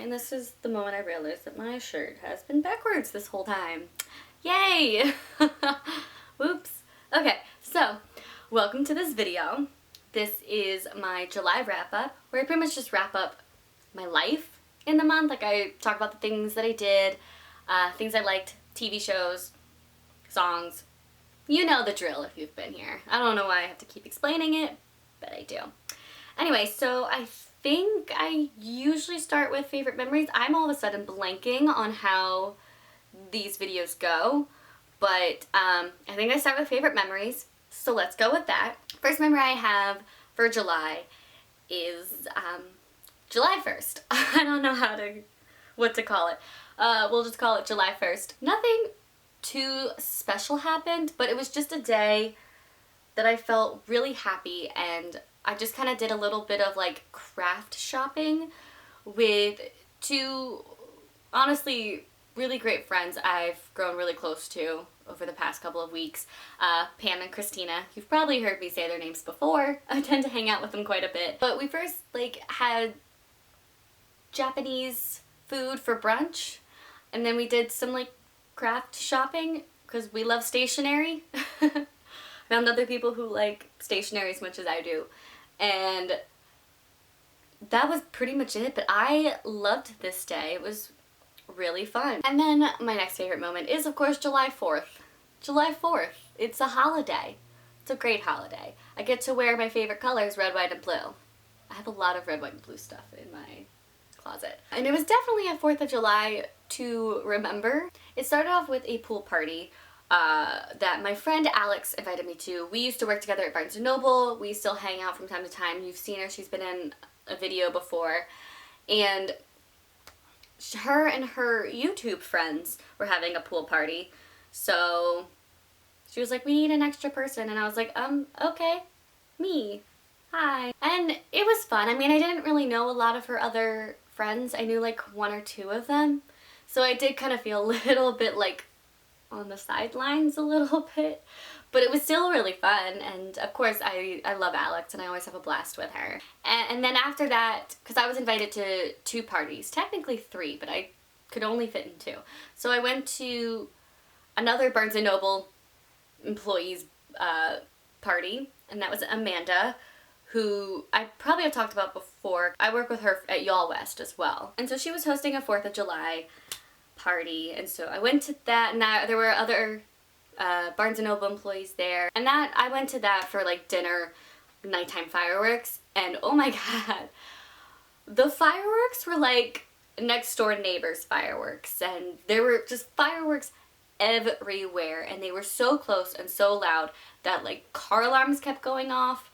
and this is the moment I realized that my shirt has been backwards this whole time. Yay! Whoops. Okay, so welcome to this video. This is my July wrap-up, where I pretty much just wrap up my life in the month. Like, I talk about the things that I did, things I liked, TV shows, songs. You know the drill if you've been here. I don't know why I have to keep explaining it, but I do. Anyway, so I think I usually start with favorite memories. I'm all of a sudden blanking on how these videos go, but I think I start with favorite memories, so let's go with that. First memory I have for July is July 1st. I don't know what to call it. We'll just call it July 1st. Nothing too special happened, but it was just a day that I felt really happy, and I just kind of did a little bit of like craft shopping with two honestly really great friends I've grown really close to over the past couple of weeks. Pam and Christina. You've probably heard me say their names before. I tend to hang out with them quite a bit. But we first like had Japanese food for brunch, and then we did some like craft shopping because we love stationery. Found other people who like stationery as much as I do, and that was pretty much it, but I loved this day. It was really fun. And then my next favorite moment is, of course, July 4th. July 4th. It's a holiday. It's a great holiday. I get to wear my favorite colors, red, white, and blue. I have a lot of red, white, and blue stuff in my closet. And it was definitely a 4th of July to remember. It started off with a pool party that my friend Alex invited me to. We used to work together at Barnes & Noble. We still hang out from time to time. You've seen her. She's been in a video before. And her and her YouTube friends were having a pool party. So she was like, we need an extra person. And I was like, okay, me. Hi. And it was fun. I mean, I didn't really know a lot of her other friends. I knew like one or two of them. So I did kind of feel a little bit like on the sidelines a little bit, but it was still really fun. And of course I love Alex, and I always have a blast with her. And then after that, because I was invited to 2 parties, technically 3, but I could only fit in 2. So I went to another Barnes & Noble employees party, and that was Amanda, who I probably have talked about before. I work with her at Y'all West as well. And so she was hosting a 4th of July party, and so I went to that, and there were other Barnes & Noble employees there, and that I went to that for like dinner, nighttime fireworks, and oh my god, the fireworks were like next door neighbors fireworks, and there were just fireworks everywhere, and they were so close and so loud that like car alarms kept going off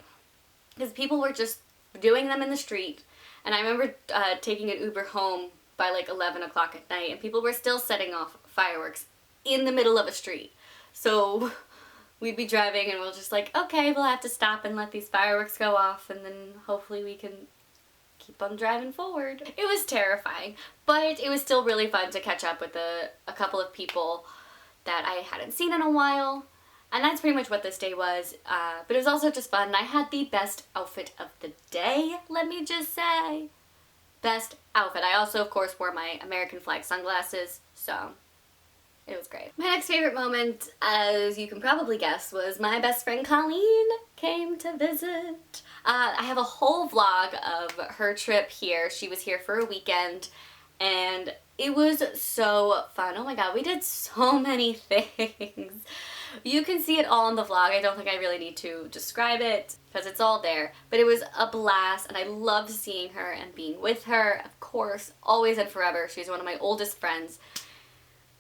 because people were just doing them in the street. And I remember taking an Uber home by like 11 o'clock at night, and people were still setting off fireworks in the middle of a street. So we'd be driving and we'll just like, okay, we'll have to stop and let these fireworks go off, and then hopefully we can keep on driving forward. It was terrifying, but it was still really fun to catch up with a couple of people that I hadn't seen in a while. And that's pretty much what this day was, but it was also just fun. I had the best outfit of the day, let me just say. Best outfit. I also, of course, wore my American flag sunglasses, so it was great. My next favorite moment, as you can probably guess, was my best friend Colleen came to visit. I have a whole vlog of her trip here. She was here for a weekend, and it was so fun. Oh my god, we did so many things. You can see it all in the vlog. I don't think I really need to describe it because it's all there. But it was a blast, and I loved seeing her and being with her. Of course, always and forever. She's one of my oldest friends.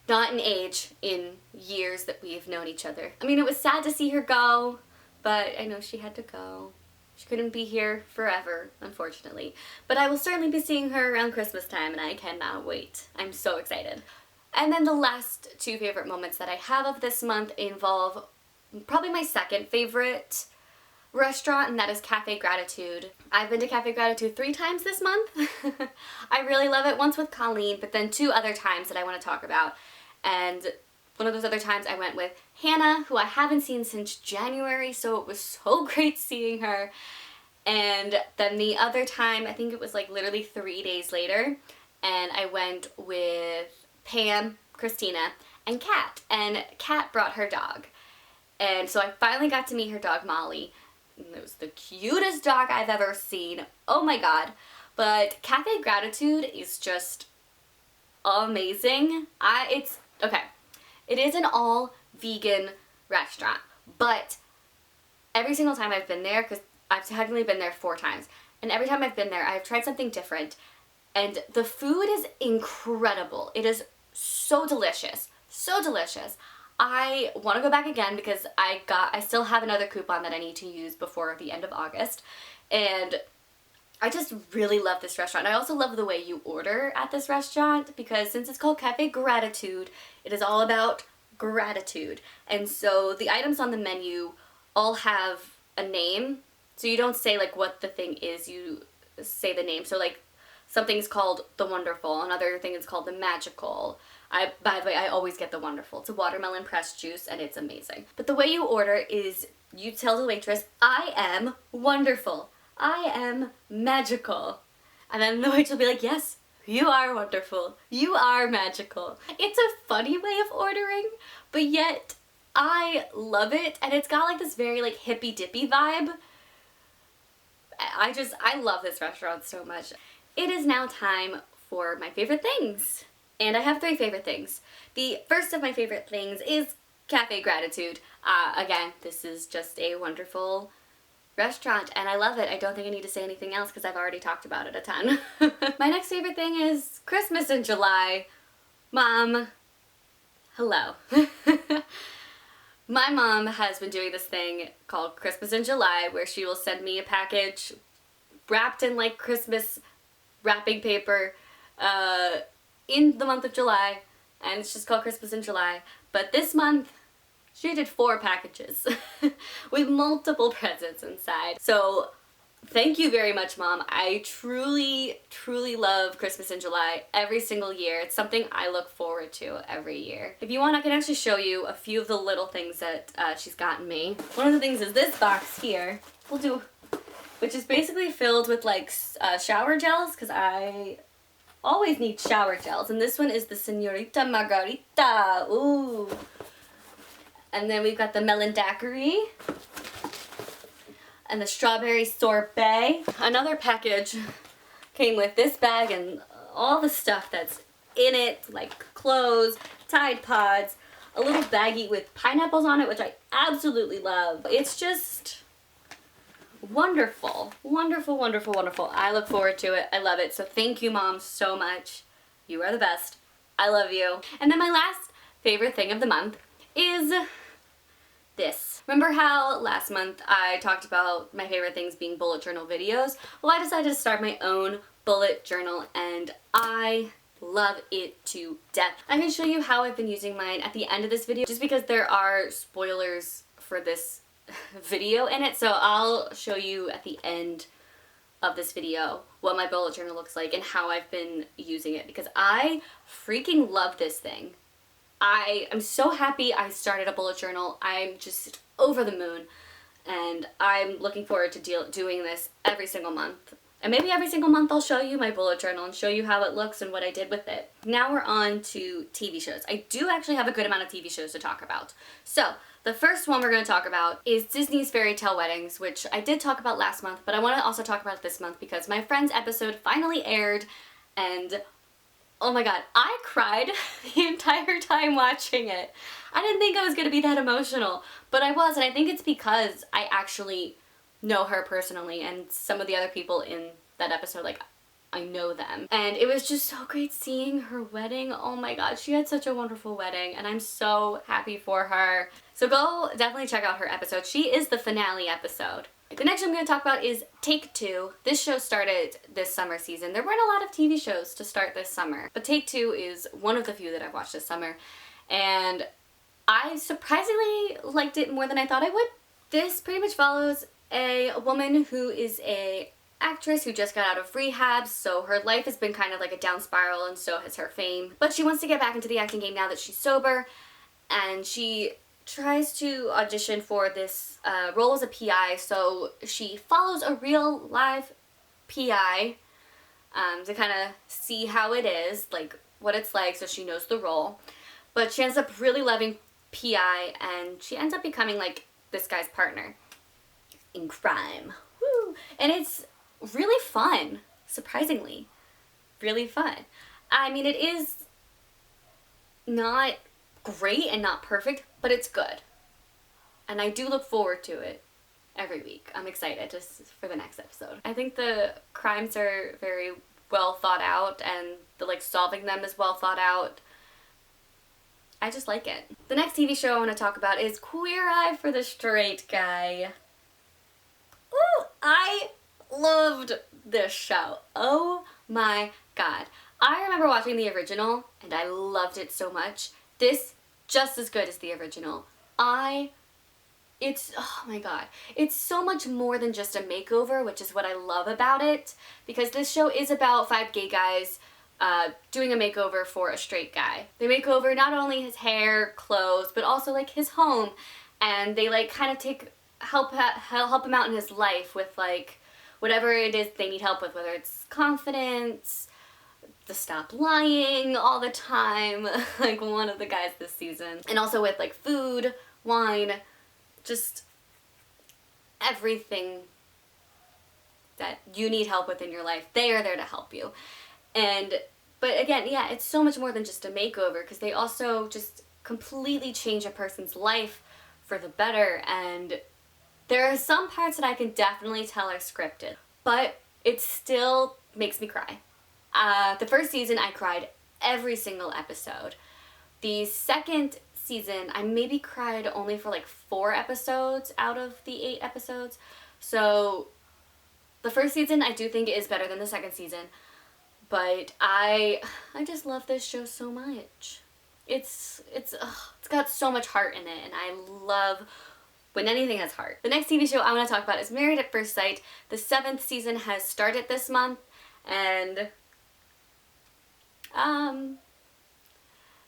Not in age, in years that we've known each other. I mean, it was sad to see her go, but I know she had to go. She couldn't be here forever, unfortunately. But I will certainly be seeing her around Christmas time, and I cannot wait. I'm so excited. And then the last 2 favorite moments that I have of this month involve probably my second favorite restaurant, and that is Cafe Gratitude. I've been to Cafe Gratitude 3 times this month. I really love it. Once with Colleen, but then 2 other times that I want to talk about. And one of those other times I went with Hannah, who I haven't seen since January, so it was so great seeing her. And then the other time, I think it was like literally 3 days later, and I went with Pam, Christina, and Kat. And Kat brought her dog. And so I finally got to meet her dog, Molly. And it was the cutest dog I've ever seen. Oh my god. But Cafe Gratitude is just amazing. Okay. It is an all vegan restaurant, but every single time I've been there, because I've technically been there 4 times, and every time I've been there, I've tried something different, and the food is incredible. It is so delicious. So delicious. I want to go back again because I still have another coupon that I need to use before the end of August, and I just really love this restaurant. I also love the way you order at this restaurant because since it's called Cafe Gratitude, it is all about gratitude. And so the items on the menu all have a name. So you don't say like what the thing is, you say the name. So like something's called the Wonderful, another thing is called the Magical. By the way, I always get the Wonderful. It's a watermelon pressed juice and it's amazing. But the way you order is you tell the waitress, I am wonderful. I am magical. And then the waitress will be like, yes, you are wonderful. You are magical. It's a funny way of ordering, but yet I love it. And it's got like this very like hippy dippy vibe. I love this restaurant so much. It is now time for my favorite things. And I have 3 favorite things. The first of my favorite things is Cafe Gratitude. Again, this is just a wonderful restaurant and I love it. I don't think I need to say anything else because I've already talked about it a ton. My next favorite thing is Christmas in July. Mom, hello. My mom has been doing this thing called Christmas in July where she will send me a package wrapped in like Christmas wrapping paper in the month of July, and it's just called Christmas in July. But this month she did 4 packages with multiple presents inside. So thank you very much, Mom. I truly, truly love Christmas in July every single year. It's something I look forward to every year. If you want, I can actually show you a few of the little things that she's gotten me. One of the things is this box here, which is basically filled with like shower gels, because I always need shower gels. And this one is the Senorita Margarita. Ooh. And then we've got the melon daiquiri and the strawberry sorbet. Another package came with this bag and all the stuff that's in it, like clothes, Tide Pods, a little baggie with pineapples on it, which I absolutely love. It's just wonderful. Wonderful, wonderful, wonderful. I look forward to it. I love it. So thank you, Mom, so much. You are the best. I love you. And then my last favorite thing of the month is this. Remember how last month I talked about my favorite things being bullet journal videos? Well, I decided to start my own bullet journal and I love it to death. I can show you how I've been using mine at the end of this video just because there are spoilers for this video in it, so I'll show you at the end of this video what my bullet journal looks like and how I've been using it because I freaking love this thing. I am so happy I started a bullet journal. I'm just over the moon and I'm looking forward to doing this every single month. And maybe every single month I'll show you my bullet journal and show you how it looks and what I did with it. Now we're on to TV shows. I do actually have a good amount of TV shows to talk about. So the first one we're going to talk about is Disney's Fairy Tale Weddings, which I did talk about last month, but I want to also talk about it this month because my friend's episode finally aired and oh my god, I cried the entire time watching it. I didn't think I was going to be that emotional, but I was, and I think it's because I actually know her personally and some of the other people in that episode, like, I know them. And it was just so great seeing her wedding. Oh my god, she had such a wonderful wedding and I'm so happy for her. So go definitely check out her episode. She is the finale episode. The next one I'm going to talk about is Take Two. This show started this summer season. There weren't a lot of TV shows to start this summer, but Take Two is one of the few that I've watched this summer, and I surprisingly liked it more than I thought I would. This pretty much follows a woman who is a actress who just got out of rehab, so her life has been kind of like a down spiral and so has her fame. But she wants to get back into the acting game now that she's sober, and she tries to audition for this role as a PI, so she follows a real live PI to kind of see how it is, like what it's like, so she knows the role. But she ends up really loving P.I. and she ends up becoming like this guy's partner in crime. Woo! And it's really fun, surprisingly. Really fun. I mean, it is not great and not perfect, but it's good. And I do look forward to it every week. I'm excited just for the next episode. I think the crimes are very well thought out and the like solving them is well thought out. I just like it. The next TV show I want to talk about is Queer Eye for the Straight Guy. Ooh, I loved this show. Oh my god. I remember watching the original and I loved it so much. This, just as good as the original. Oh my god. It's so much more than just a makeover, which is what I love about it. Because this show is about 5 gay guys doing a makeover for a straight guy. They make over not only his hair, clothes, but also like his home. And they like kind of help him out in his life with like whatever it is they need help with, whether it's confidence, to stop lying all the time, like one of the guys this season. And also with like food, wine, just everything that you need help with in your life. They are there to help you. But again, yeah, it's so much more than just a makeover because they also just completely change a person's life for the better. And there are some parts that I can definitely tell are scripted, but it still makes me cry. The first season, I cried every single episode. The second season, I maybe cried only for like 4 episodes out of the 8 episodes. So the first season, I do think is better than the second season. But I just love this show so much. It's got so much heart in it, and I love when anything has heart. The next TV show I want to talk about is Married at First Sight. The 7th season has started this month, and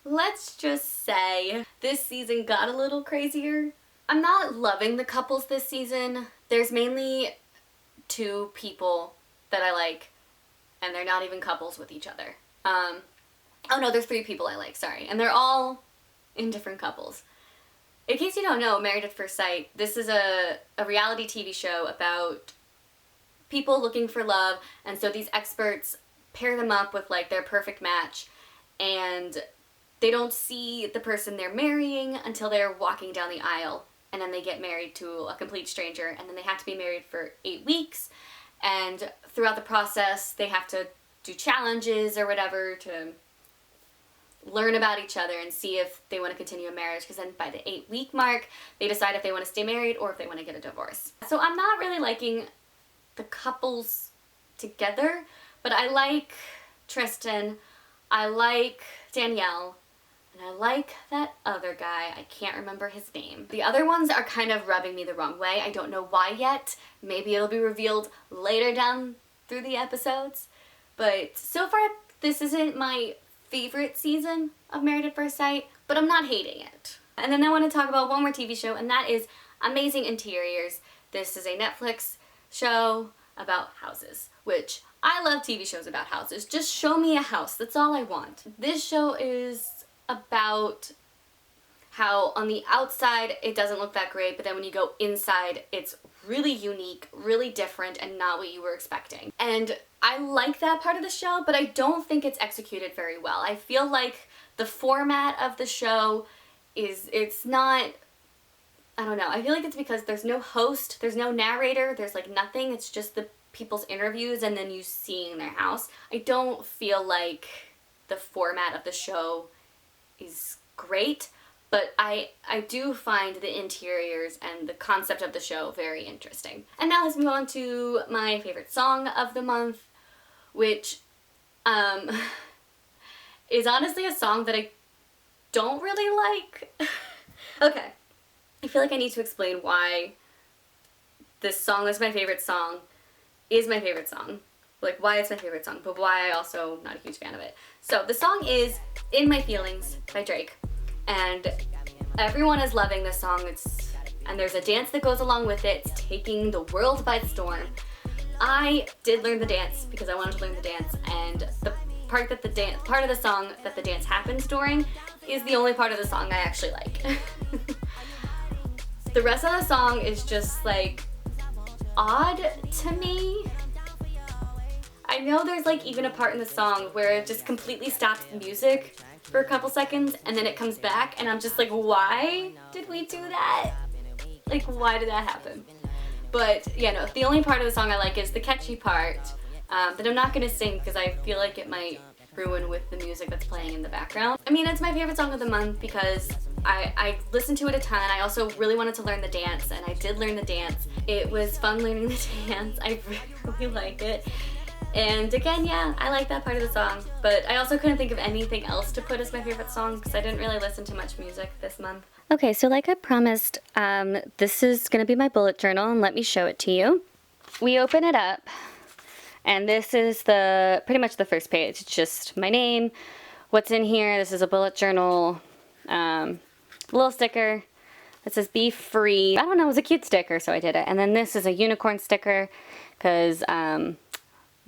let's just say this season got a little crazier. I'm not loving the couples this season. There's mainly 2 people that I like, and they're not even couples with each other. Oh no, there's 3 people I like, sorry. And they're all in different couples. In case you don't know, Married at First Sight, this is a reality TV show about people looking for love, and so these experts pair them up with like their perfect match, and they don't see the person they're marrying until they're walking down the aisle, and then they get married to a complete stranger, and then they have to be married for 8 weeks, and throughout the process they have to do challenges or whatever to learn about each other and see if they want to continue a marriage, because then by the 8-week mark they decide if they want to stay married or if they want to get a divorce. So I'm not really liking the couples together, but I like Tristan, I like Danielle, and I like that other guy. I can't remember his name. The other ones are kind of rubbing me the wrong way. I don't know why yet. Maybe it'll be revealed later down through the episodes. But so far, this isn't my favorite season of Married at First Sight, but I'm not hating it. And then I want to talk about one more TV show, and that is Amazing Interiors. This is a Netflix show about houses, which I love TV shows about houses. Just show me a house. That's all I want. This show is about how on the outside it doesn't look that great, but then when you go inside, it's really unique, really different, and not what you were expecting. And I like that part of the show, but I don't think it's executed very well. I feel like the format of the show it's not, I don't know, I feel like it's because there's no host, there's no narrator, there's like nothing, it's just the people's interviews and then you seeing their house. I don't feel like the format of the show is great, but I do find the interiors and the concept of the show very interesting. And now let's move on to my favorite song of the month, which is honestly a song that I don't really like. Okay, I feel like I need to explain why this song that's my favorite song is my favorite song. Like why it's my favorite song, but why I also not a huge fan of it. So the song is In My Feelings by Drake, and everyone is loving this song. And there's a dance that goes along with it. It's taking the world by storm. I did learn the dance because I wanted to learn the dance, and the part of the song that the dance happens during is the only part of the song I actually like. The rest of the song is just like odd to me. I know there's like even a part in the song where it just completely stops the music for a couple seconds and then it comes back, and I'm just like, why did we do that? Like, why did that happen? But yeah, no, the only part of the song I like is the catchy part that I'm not gonna sing because I feel like it might ruin with the music that's playing in the background. I mean, it's my favorite song of the month because I listened to it a ton. I also really wanted to learn the dance, and I did learn the dance. It was fun learning the dance. I really liked it. And again, yeah, I like that part of the song, but I also couldn't think of anything else to put as my favorite song because I didn't really listen to much music this month. Okay, so like I promised, this is gonna be my bullet journal, and let me show it to you. We open it up, and this is pretty much the first page. It's just my name, what's in here. This is a bullet journal, little sticker that says be free. I don't know, it was a cute sticker, so I did it. And then this is a unicorn sticker because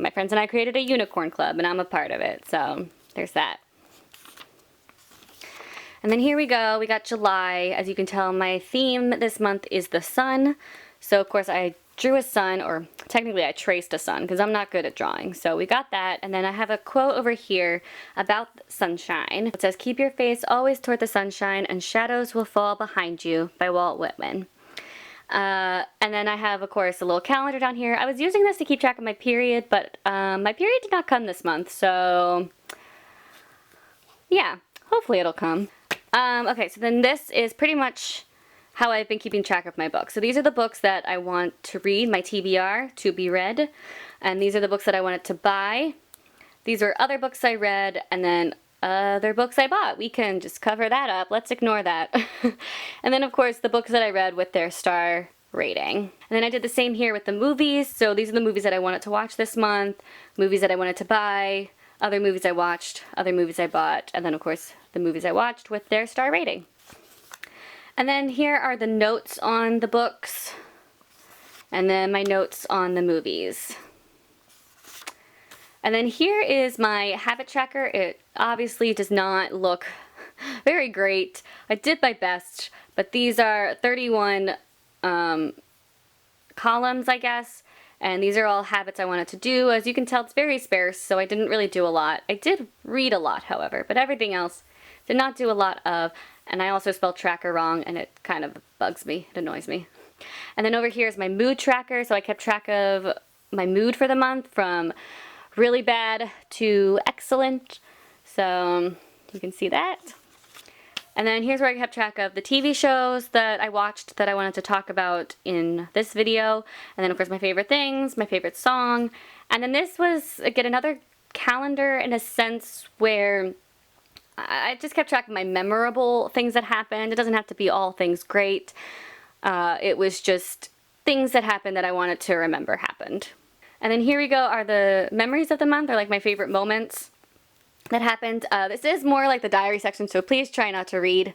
my friends and I created a unicorn club and I'm a part of it, so there's that. And then here we go, we got July. As you can tell, my theme this month is the sun. So of course I drew a sun, or technically I traced a sun because I'm not good at drawing. So we got that, and then I have a quote over here about sunshine. It says, keep your face always toward the sunshine and shadows will fall behind you, by Walt Whitman. And then I have, of course, a little calendar down here. I was using this to keep track of my period, but my period did not come this month, so yeah, hopefully it'll come. Okay, so then this is pretty much how I've been keeping track of my books. So these are the books that I want to read, my TBR, to be read, and these are the books that I wanted to buy. These are other books I read, and then other books I bought. We can just cover that up. Let's ignore that. And then, of course, the books that I read with their star rating. And then I did the same here with the movies. So these are the movies that I wanted to watch this month, movies that I wanted to buy, other movies I watched, other movies I bought, and then, of course, the movies I watched with their star rating. And then here are the notes on the books, and then my notes on the movies. And then here is my habit tracker. It obviously does not look very great. I did my best, but these are 31 columns, I guess, and these are all habits I wanted to do. As you can tell, it's very sparse, so I didn't really do a lot. I did read a lot, however, but everything else did not do a lot of, and I also spelled tracker wrong, and it kind of bugs me. It annoys me. And then over here is my mood tracker, so I kept track of my mood for the month from really bad to excellent, so you can see that. And then here's where I kept track of the TV shows that I watched that I wanted to talk about in this video, and then of course my favorite things, my favorite song, and then this was, again, another calendar in a sense where I just kept track of my memorable things that happened. It doesn't have to be all things great. It was just things that happened that I wanted to remember happened. And then here we go are the memories of the month, or like my favorite moments that happened. This is more like the diary section, so please try not to read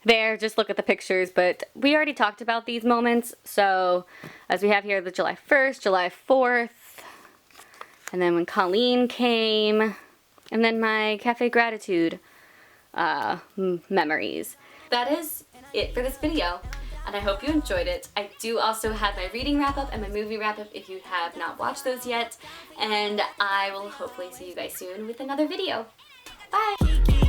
there. Just look at the pictures, but we already talked about these moments. So as we have here, the July 1st, July 4th, and then when Colleen came, and then my Cafe Gratitude memories. That is it for this video, and I hope you enjoyed it. I do also have my reading wrap-up and my movie wrap-up if you have not watched those yet, and I will hopefully see you guys soon with another video. Bye!